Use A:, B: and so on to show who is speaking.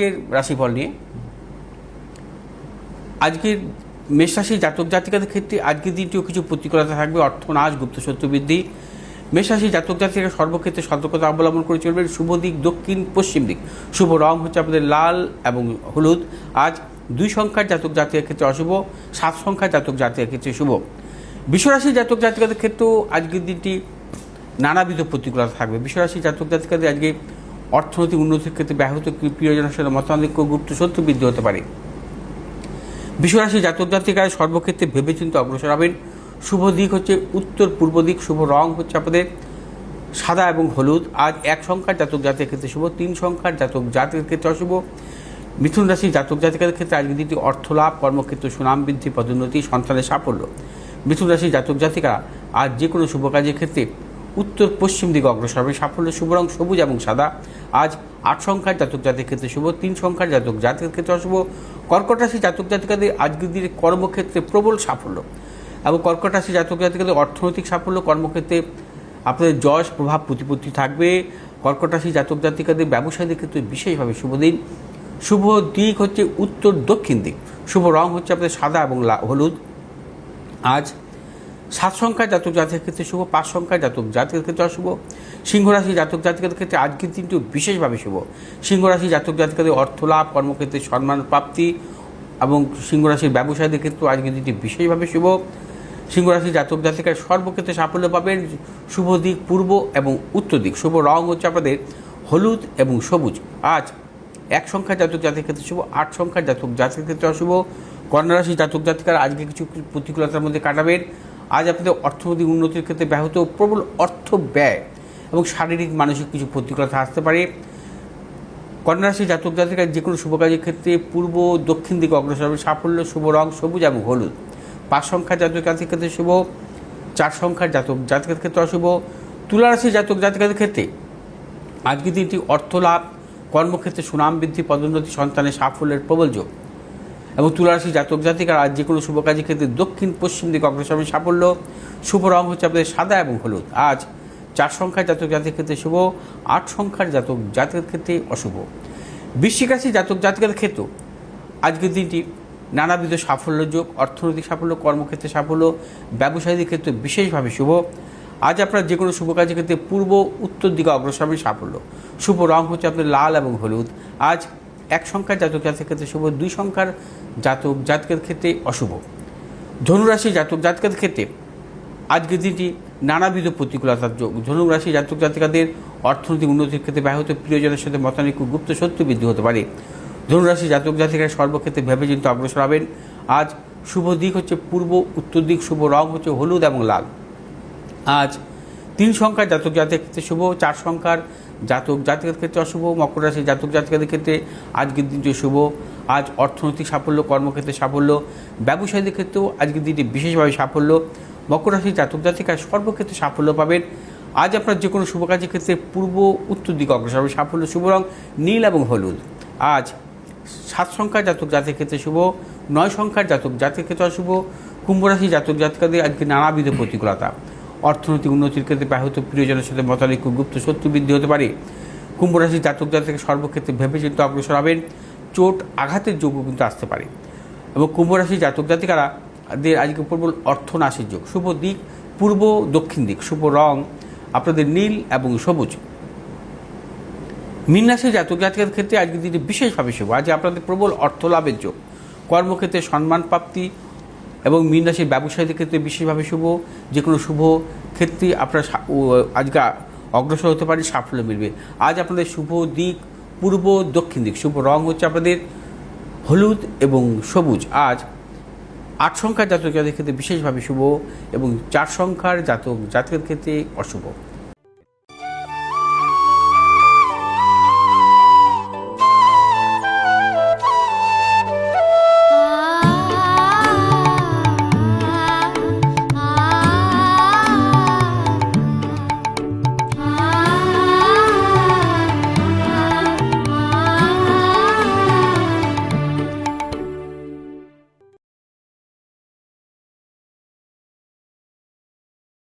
A: আজকের রাশিফল নিয়ে। আজকের মেষ রাশির জাতক জাতিকাদের ক্ষেত্রে আজকের দিনটিও কিছু প্রতিকূলতা থাকবে। অর্থনাশ, গুপ্ত শত্রু বৃদ্ধি। মেষ রাশির জাতক জাতিকারা সর্বক্ষেত্রে সতর্কতা অবলম্বন করে চলবেন। শুভ দিক দক্ষিণ পশ্চিম দিক। শুভ রং হচ্ছে আপনাদের লাল এবং হলুদ। আজ 2 সংখ্যার জাতক জাতিকার ক্ষেত্রে অশুভ, 7 সংখ্যার জাতক জাতিকার ক্ষেত্রে শুভ। বিশ্বরাশির জাতক জাতিকাদের ক্ষেত্রেও আজকের দিনটি নানাবিধ প্রতিকূলতা থাকবে। বিশ্বরাশির জাতক জাতিকাদের আজকে অর্থনৈতিক উন্নতির ক্ষেত্রে ব্যাহত, প্রিয়জনের সাথে মতানৈক্য, গুপ্ত শত্রু বৃদ্ধি হতে পারে। বিশ্বরাশির জাতক জাতিকারা সর্বক্ষেত্রে ভেবেচিন্তে অগ্রসর হবেন। শুভ দিক হচ্ছে উত্তর পূর্ব দিক। শুভ রং হচ্ছে আপনাদের সাদা এবং হলুদ। আজ 1 সংখ্যার জাতক জাতিকার ক্ষেত্রে শুভ, 3 সংখ্যার জাতক জাতিকার ক্ষেত্রে অশুভ। মিথুন রাশির জাতক জাতিকাদের ক্ষেত্রে আজকের দিনটি অর্থলাভ, কর্মক্ষেত্রে সুনাম বৃদ্ধি, পদোন্নতি, সন্তানের সাফল্য। মিথুন রাশির জাতক জাতিকারা আজ যে কোনো শুভ কাজের ক্ষেত্রে উত্তর পশ্চিম দিকে অগ্রসর হবে। সাফল্য। শুভ রং সবুজ এবং সাদা। আজ 8 সংখ্যার জাতক জাতিকার ক্ষেত্রে শুভ, 3 সংখ্যার জাতক জাতিকার ক্ষেত্রে অশুভ। কর্কট রাশির জাতক জাতিকাদের আজকের দিনে কর্মক্ষেত্রে প্রবল সাফল্য এবং কর্কট রাশির জাতক জাতিকাদের অর্থনৈতিক সাফল্য, কর্মক্ষেত্রে আপনাদের যশ, প্রভাব, প্রতিপত্তি থাকবে। কর্কট রাশির জাতক জাতিকাদের ব্যবসায়ীদের ক্ষেত্রে বিশেষভাবে শুভ দিন। শুভ দিক হচ্ছে উত্তর দক্ষিণ দিক। শুভ রং হচ্ছে আপনাদের সাদা এবং হলুদ। আজ 7 সংখ্যার জাতক জাতিকার ক্ষেত্রে শুভ, 5 সংখ্যার জাতক জাতিকার ক্ষেত্রে অশুভ। সিংহ রাশির জাতক জাতিকাদের ক্ষেত্রে আজকের দিনটিও বিশেষভাবে শুভ। সিংহ রাশির জাতক জাতিকাদের অর্থলাভ, কর্মক্ষেত্রে সম্মান প্রাপ্তি এবং সিংহ রাশির ব্যবসায়ীদের ক্ষেত্রেও আজকের দিনটি বিশেষভাবে শুভ। সিংহ রাশির জাতক জাতিকার সর্বক্ষেত্রে সাফল্য পাবেন। শুভ দিক পূর্ব এবং উত্তর দিক। শুভ রং হচ্ছে আপনাদের হলুদ এবং সবুজ। আজ 1 সংখ্যার জাতক জাতিকার ক্ষেত্রে শুভ, 8 সংখ্যার জাতক জাতিকার ক্ষেত্রে অশুভ। কন্যা রাশির জাতক জাতিকারা আজকে কিছু প্রতিকূলতার মধ্যে কাটাবেন। আজ আপনাদের অর্থনৈতিক উন্নতির ক্ষেত্রে ব্যাহত, প্রবল অর্থ ব্যয় এবং শারীরিক মানসিক কিছু প্রতিকূলতা আসতে পারে। কন্যা রাশির জাতক জাতিকার যে কোনো শুভ কাজের ক্ষেত্রে পূর্ব দক্ষিণ দিকে অগ্রসর হবে। সাফল্য। শুভ রং সবুজ এবং হলুদ। 5 সংখ্যার জাতক জাতিকার ক্ষেত্রে শুভ, 4 সংখ্যার জাতক জাতিকার ক্ষেত্রে অশুভ। তুলা রাশির জাতক জাতিকাদের ক্ষেত্রে আজকের দিনটি অর্থলাভ, কর্মক্ষেত্রে সুনাম বৃদ্ধি, পদোন্নতি, সন্তানের সাফল্যের প্রবল যোগ এবং তুলা রাশির জাতক জাতিকার আজ যে কোনো শুভ কাজের ক্ষেত্রে দক্ষিণ পশ্চিম দিকে অগ্রসর হবে। সাফল্য। শুভ রং হচ্ছে আপনাদের সাদা এবং হলুদ। আজ 4 সংখ্যার জাতক জাতিকার ক্ষেত্রে শুভ, 8 সংখ্যার জাতক জাতিকার ক্ষেত্রে অশুভ। বৃশ্চিক রাশির জাতক জাতিকাদের ক্ষেত্রেও আজকের দিনটি নানাবিধ সাফল্য যোগ, অর্থনৈতিক সাফল্য, কর্মক্ষেত্রে সাফল্য, ব্যবসায়ীদের ক্ষেত্রে বিশেষভাবে শুভ। আজ আপনার যে কোনো শুভ কাজের ক্ষেত্রে পূর্ব উত্তর দিকে অগ্রসর হবে। সাফল্য। শুভ রং হচ্ছে আপনাদের লাল এবং হলুদ। আজ 1 সংখ্যার জাতক জাতিকার ক্ষেত্রে শুভ, 2 সংখ্যার জাতক জাতিকার ক্ষেত্রে অশুভ। ধনুরাশির জাতক জাতিকাদের ক্ষেত্রে আজকের দিনটি নানাবিধ প্রতিকূলতার যোগ। ধনু রাশির জাতক জাতিকাদের অর্থনৈতিক উন্নতির ক্ষেত্রে ব্যাহত, প্রিয়জনের সাথে মতানৈক্য, গুপ্ত শত্রু বৃদ্ধি হতে পারে। ধনুরাশির জাতক জাতিকারা সর্বক্ষেত্রে ভেবেচিন্তে অগ্রসর হবেন। আজ শুভ দিক হচ্ছে পূর্ব উত্তর দিক। শুভ রং হচ্ছে হলুদ এবং লাল। আজ 3 সংখ্যার জাতক জাতিকার ক্ষেত্রে শুভ, 4 সংখ্যার জাতক জাতিকার ক্ষেত্রে অশুভ। মকর রাশির জাতক জাতিকাদের ক্ষেত্রে আজকের দিনটি শুভ। আজ অর্থনৈতিক সাফল্য, কর্মক্ষেত্রে সাফল্য, ব্যবসায়ীদের ক্ষেত্রেও আজকের দিনটি বিশেষভাবে সাফল্য। মকর রাশির জাতক জাতিকার সর্বক্ষেত্রে সাফল্য পাবেন। আজ আপনার যে কোনো শুভ কাজের ক্ষেত্রে পূর্ব উত্তর দিকে অগ্রসর হবে। সাফল্য। শুভ রং নীল এবং হলুদ। আজ 7 সংখ্যার জাতক জাতিকার ক্ষেত্রে শুভ, 9 সংখ্যার জাতক জাতিকার ক্ষেত্রে অশুভ। কুম্ভ রাশির জাতক জাতিকাদের আজকে নানাবিধ প্রতিকূলতা, অর্থনৈতিক উন্নতির ক্ষেত্রে ব্যাহত, প্রিয়জনের সাথে মতানৈক্য, গুপ্ত শত্রু বৃদ্ধি হতে পারে। কুম্ভ রাশির জাতক জাতিকা সর্বক্ষেত্রে ভেবেচিন্তে অগ্রসর হবেন। চোট আঘাতের যোগ্য কিন্তু আসতে পারে এবং কুম্ভ রাশির জাতক জাতিকারা আজকে প্রবল অর্থনাশের যোগ। শুভ দিক পূর্ব দক্ষিণ দিক। শুভ রং আপনাদের নীল এবং সবুজ। মীন রাশির জাতক জাতিকার ক্ষেত্রে আজকের দিনটি বিশেষভাবে শুভ। আজ আপনাদের প্রবল অর্থ লাভের যোগ, কর্মক্ষেত্রে সম্মান প্রাপ্তি এবং মীন রাশির ব্যবসায়ীদের ক্ষেত্রে বিশেষভাবে শুভ। যে কোনো শুভ ক্ষেত্রে আপনারা আজকে অগ্রসর হতে পারে, সাফল্য মিলবে। আজ আপনাদের শুভ দিক পূর্ব দক্ষিণ দিক। শুভ রং হচ্ছে আপনাদের হলুদ এবং সবুজ। আজ 8 সংখ্যার জাতক জাতিকাদের ক্ষেত্রে বিশেষভাবে শুভ এবং 4 সংখ্যার জাতক জাতিকাদের ক্ষেত্রে অশুভ।